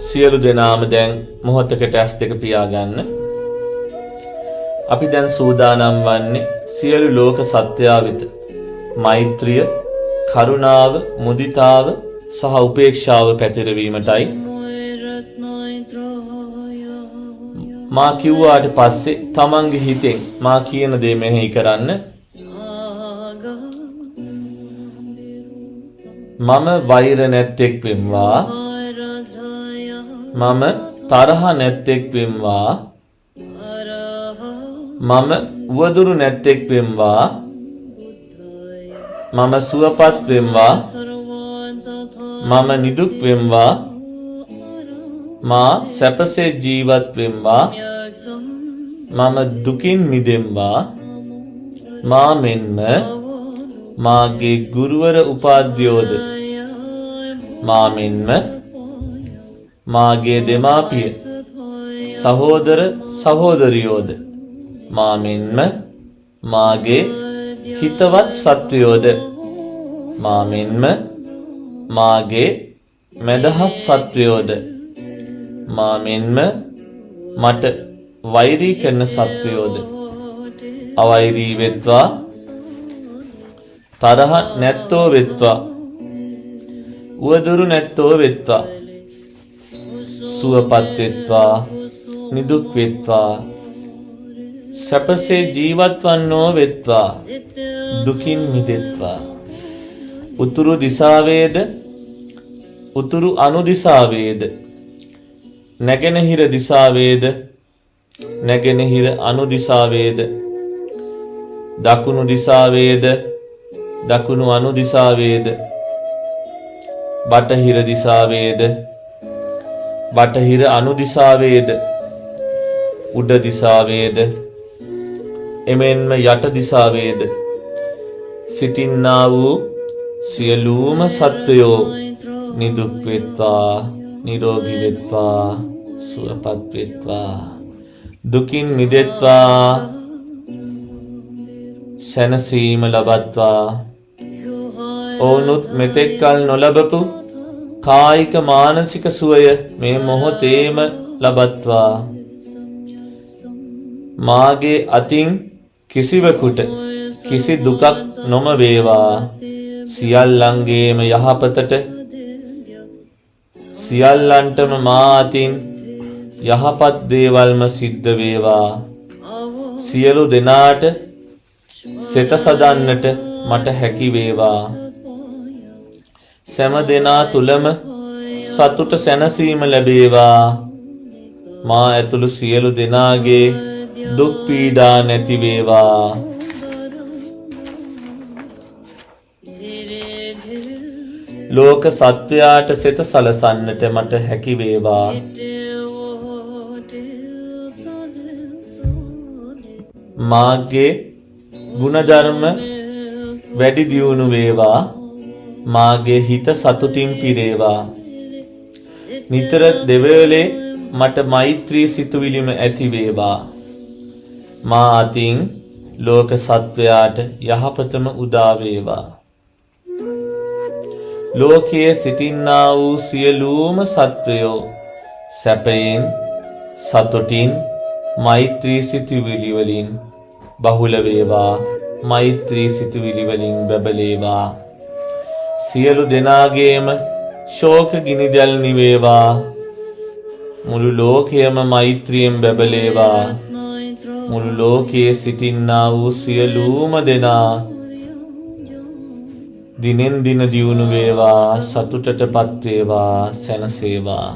සියලු දෙනාම දැන් මොහොතකට ඇස් දෙක පියාගන්න. අපි දැන් සූදානම් වන්නේ සියලු ලෝක සත්වයා වෙත මෛත්‍රිය, කරුණාව, මුදිතාව සහ උපේක්ෂාව පැතිරවීමටයි. මා කිව්වාට පස්සේ තමන්ගේ හිතෙන් මා කියන දේ මෙනෙහි කරන්න. මම වෛර නැත්තෙක් වෙම්වා, මම තරහ නැත්තෙක් වෙම්වා, මම උවදුරු නැත්තෙක් වෙම්වා, මම සුවපත් වෙම්වා, මම නිදුක් වෙම්වා, මා සැපසේ ජීවත් වෙම්වා, මම දුකින් මිදෙම්වා, මා මෙන්ම මාගේ ගුරුවර උපාධ්‍යෝද, මා මෙන්ම මාගේ දෙමාපිය සහෝදර සහෝදරියෝද, මා මෙන්ම මාගේ හිතවත් සත්වයෝද, මා මෙන්ම මාගේ මැදහත් සත්වයෝද, මා මෙන්ම මට වෛරී කරන සත්වයෝද අවෛරී වෙත්වා, තරහ නැත්තෝ වෙත්වා, උවදුරු නැත්තෝ වෙත්වා, සුවපත් වෙත්වා, නිදුක් වෙත්වා, සැපසේ ජීවත් වන්නෝ වෙත්වා, දුකින් මිදෙත්වා. උතුරු දිසාවේද, උතුරු අනුදිසාවේද, නැගෙනහිර දිසාවේද, නැගෙනහිර අනුදිසාවේද, දකුණු දිසාවේද, දකුණු අනුදිසාවේද, බටහිර දිසාවේද, බටහිර අනුදිසාවේද, උඩ දිසාවේද, එමෙන්ම යට දිසාවේද සිටින්නා වූ සියලුම සත්වයෝ නිදුක් වෙත්වා, නිරෝගී වෙත්වා, සුවපත් වෙත්වා, දුකින් මිදෙත්වා, සැනසීම ලබත්වා. ඔවුනුත් මෙතෙක් කල නොලබපු කායික මානසික සුවය මේ මොහොතේම ලබත්වා. මාගේ අතින් කිසිවෙකුට කිසි දුකක් නොම වේවා. සියල්ලන්ගේම යහපතට සියල්ලන්ටම මා අතින් යහපත් දේවල්ම සිද්ධ වේවා. සියලු දෙනාට සෙත සදන්නට මට හැකි වේවා. සෑම දෙනා තුලම සතුට සැනසීම ලැබේවා. මා ඇතුළු සියලු දෙනාගේ දුක් පීඩා නැති වේවා. ලෝක සත්වයාට සෙත සලසන්නට මට හැකි වේවා. මාගේ ගුණධර්ම වැඩි දියුණු වේවා. මාගේ හිත සතුටින් පිරේවා. නිතර දෙවේලේ මට මෛත්‍රී සිතුවිලිම ඇති වේවා. මා අතින් ලෝක සත්වයාට යහපතම උදා වේවා. ලෝකයේ සිටින්නා වූ සියලුම සත්වයෝ සැපයෙන් සතුටින් මෛත්‍රී සිතුවිලි වලින් බහුල වේවා. මෛත්‍රී සිතුවිලි වලින් බබලේවා. සියලු දෙනාගේම ශෝක ගිනිදැල් නිවේවා. මුළු ලෝකයම මෛත්‍රියෙන් බබලේවා. මුළු ලෝකයේ සිටින්නා වූ සියලුම දෙනා දිනෙන් දින දියුණු වේවා. සතුටටපත් වේවා. සැනසේවා.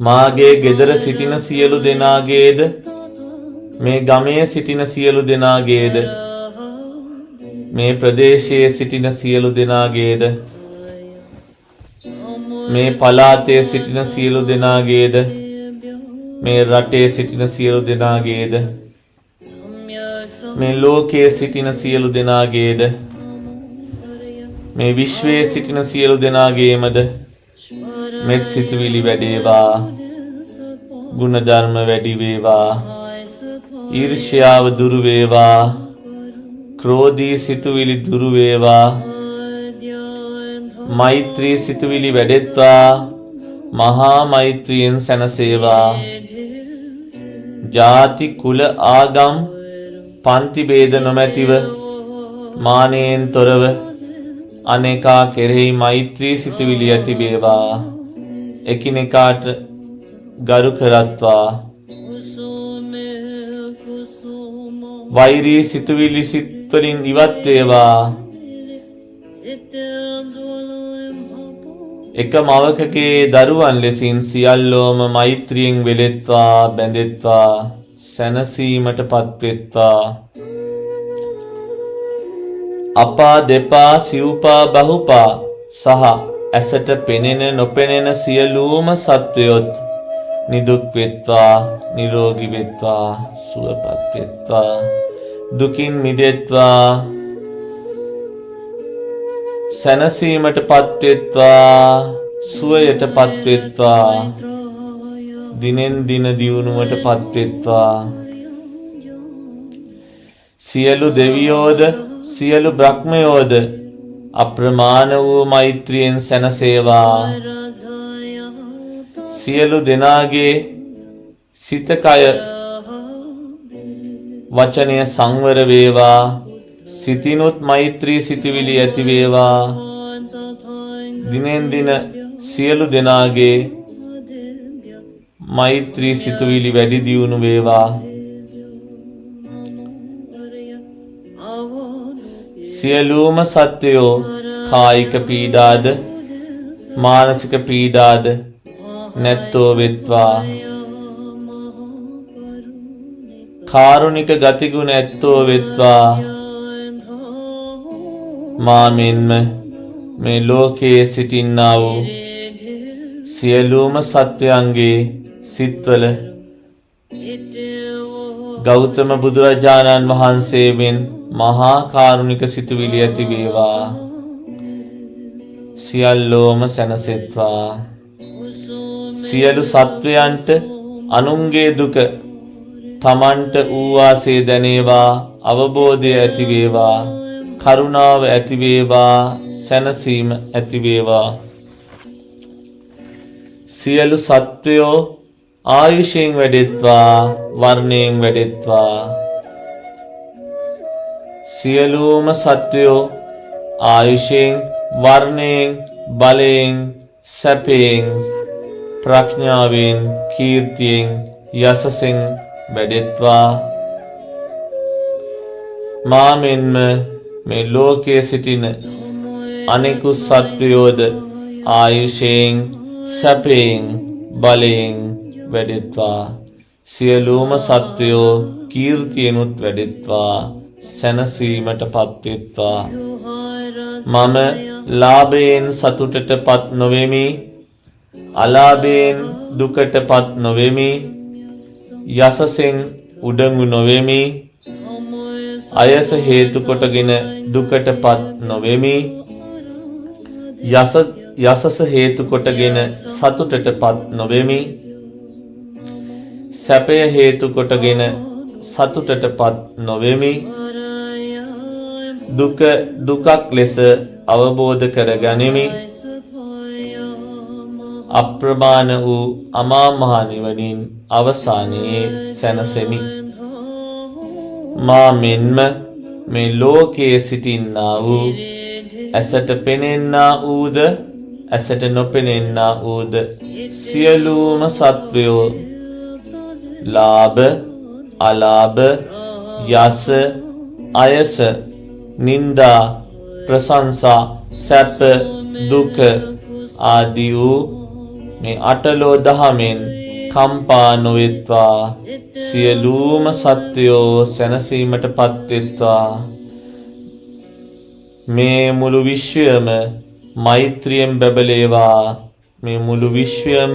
මාගේ ගෙදර සිටින සියලු දෙනාගේද, මේ ගමේ සිටින සියලු දෙනාගේද, මේ ප්‍රදේශයේ සිටින සියලු දෙනාගේද, මේ පළාතේ සිටින සියලු දෙනාගේද, මේ රටේ සිටින සියලු දෙනාගේද, මේ ලෝකයේ සිටින සියලු දෙනාගේද, මේ විශ්වයේ සිටින සියලු දෙනාගේමද මෙත් සිතුවිලි වැඩේවා. ගුණධර්ම වැඩි වේවා. ඊර්ෂ්‍යාව දුරු වේවා. ක්‍රෝධී සිතුවිලි දුරු වේවා. මෛත්‍රී සිතුවිලි වැඩෙත්වා. මහා මෛත්‍රියෙන් සැනසේවා. ජාති කුල ආගම් පන්ති ભેද නොමැතිව මානයෙන් තොරව අනේකා කෙරෙහි මෛත්‍රී සිතුවිලි ඇති වේවා. එකිනෙකාට ගරු කරත්වා. වෛරී සිතුවිලි සිත් වලින් ඉවත් වේවා. එක මවකගේ දරුවන් ලෙසින් සියල්ලෝම මෛත්‍රියෙන් වෙලෙත්වා බැඳෙත්වා සැනසීමටපත් වෙත්වා. අපා දෙපා සිව්පා බහුපා සහ ඇසට පෙනෙන නොපෙනෙන සියලුම සත්වයොත් නිදුක් වෙත්වා නිරෝගී වෙත්වා සුවපත් වෙත්වා දුකින් මිදෙත්වා සැනසීමටපත් වෙත්වා සුවයටපත් වෙත්වා දිනෙන් දින දියුණුවටපත් වෙත්වා. සියලු දෙවියෝද සියලු බ්‍රහ්මයෝද අප්‍රමාණ වූ මෛත්‍රියෙන් සැනසේවා. සියලු දෙනාගේ සිත කය වචනය සංවර වේවා. සිතිනුත් මෛත්‍රී සිතුවිලි ඇති වේවා. දිනෙන් දින සියලු දෙනාගේ මෛත්‍රී සිතුවිලි වැඩි දියුණු වේවා. සියලුම සත්වයෝ කායික පීඩාද මානසික පීඩාද නැත්තෝ වෙත්වා. කාරුණික ගතිගුණ ඇත්තෝ වෙත්වා. මා මෙන්ම මේ ලෝකයේ සිටින්නා වූ සියලුම සත්වයන්ගේ සිත්වල ගෞතම බුදුරජාණන් වහන්සේ මෙන් මහා කාරුණික සිතුවිලි ඇති වේවා. සියල්ලෝම සැනසෙත්වා. සියලු සත්වයන්ට අනුන්ගේ දුක තමන්ට වූ වාසේ දැනේවා. අවබෝධය ඇති වේවා. කරුණාව ඇති වේවා. සැනසීම ඇති වේවා. සියලු සත්වයෝ ආයුෂයෙන් වැඩෙත්වා වර්ණයෙන් වැඩෙත්වා. සියලුම සත්වයෝ ආයුෂයෙන් වර්ණයෙන් බලයෙන් සැපයෙන් ප්‍රඥාවෙන් කීර්තියෙන් යසසෙන් වැඩෙත්වා. මා මෙන්ම මේ ලෝකයේ සිටින අනෙකුත් සත්වයෝද ආයුෂයෙන් සැපයෙන් බලයෙන් වැඩෙත්වා. සියලුම සත්වයෝ කීර්තියනුත් වැඩෙත්වා සැනසීමටපත් වෙත්වා. මම ලාභයෙන් සතුටටපත් නොවෙමි. අලාභයෙන් දුකටපත් නොවෙමි. යසසෙන් උඩඟු නොවෙමි. අයස හේතු කොටගෙන දුකටපත් නොවෙමි. යසස හේතු කොටගෙන සතුටටපත් නොවෙමි. සැපය හේතු කොටගෙන සතුටටපත් නොවෙමි. දුක දුකක් ලෙස අවබෝධ කරගනිමි. අප්‍රමාණ වූ අමා මහ නිවනින් අවසානයේ සැනසෙමි. මා මෙන්ම මේ ලෝකයේ සිටින්නා වූ ඇසට පෙනෙන්නා වූද ඇසට නොපෙනෙන්නා වූද සියලුම සත්වයෝ ලාභ අලාභ යස අයස නින්දා ප්‍රශංසා සැප දුක ආදී වූ මේ අටලෝ දහමෙන් කම්පා නොවෙත්වා. සියලුම සත්වයෝ සැනසීමටපත් වෙත්වා. මේ මුළු විශ්වයම මෛත්‍රියෙන් බැබලේවා. මේ මුළු විශ්වයම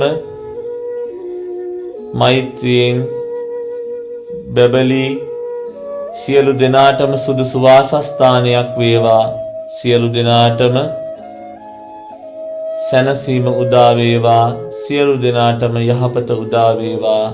මෛත්‍රියෙන් බැබලී සියලු දෙනාටම සුදුසු වාසස්ථානයක් වේවා. සියලු දෙනාටම සැනසීම උදා වේවා. සියලු දෙනාටම යහපත උදා වේවා.